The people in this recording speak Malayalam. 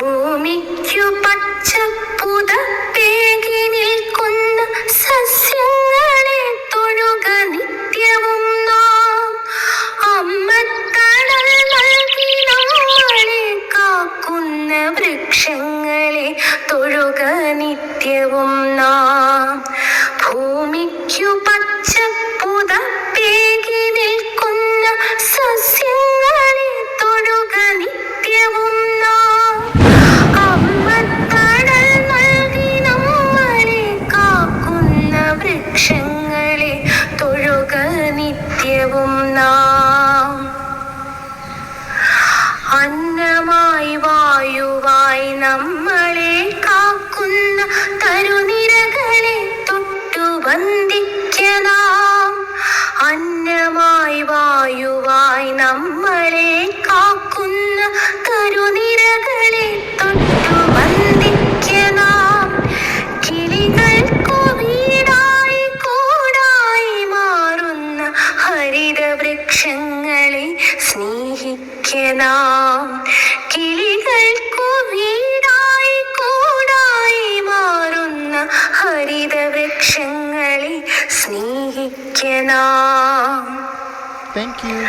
ഭൂമിക്കു പച്ചപ്പുതപ്പേകി നിൽക്കുന്ന സസ്യങ്ങളെ തൊഴുക നിത്യവും നാം. അമ്മത്തണൽ നൽകി നമ്മളെ കാക്കുന്ന വൃക്ഷങ്ങളെ തൊഴുക നിത്യവും നാം. ഭൂമിക്കു പച്ചപ്പുതപ്പേകി നിൽക്കുന്ന സസ്യങ്ങളെ തൊഴുക നിത്യവും നാം. അമ്മത്തണൽ നൽകി നമ്മളെ കാക്കുന്ന വൃക്ഷങ്ങളെ തൊഴുക നിത്യവും നാം. അന്നമായി വായുവായി നമ്മളെ കാക്കുന്ന തരുനിരകളെ തൊട്ടു വന്ദിക്കണം. അന്നമായി വായുവായി നമ്മളെ കാക്കുന്ന തരുനിരകളെ തൊട്ടു വന്ദിക്കണം. കിളികൾക്കു വീടായി കൂടായി മാറുന്ന ഹരിതവൃക്ഷങ്ങളെ സ്നേഹിക്കണം. കിളികൾക്കു വീടായി കൂടായി മാറുന്ന ഹരിതവൃക്ഷങ്ങളെ സ്നേഹിക്കണം. Thank you.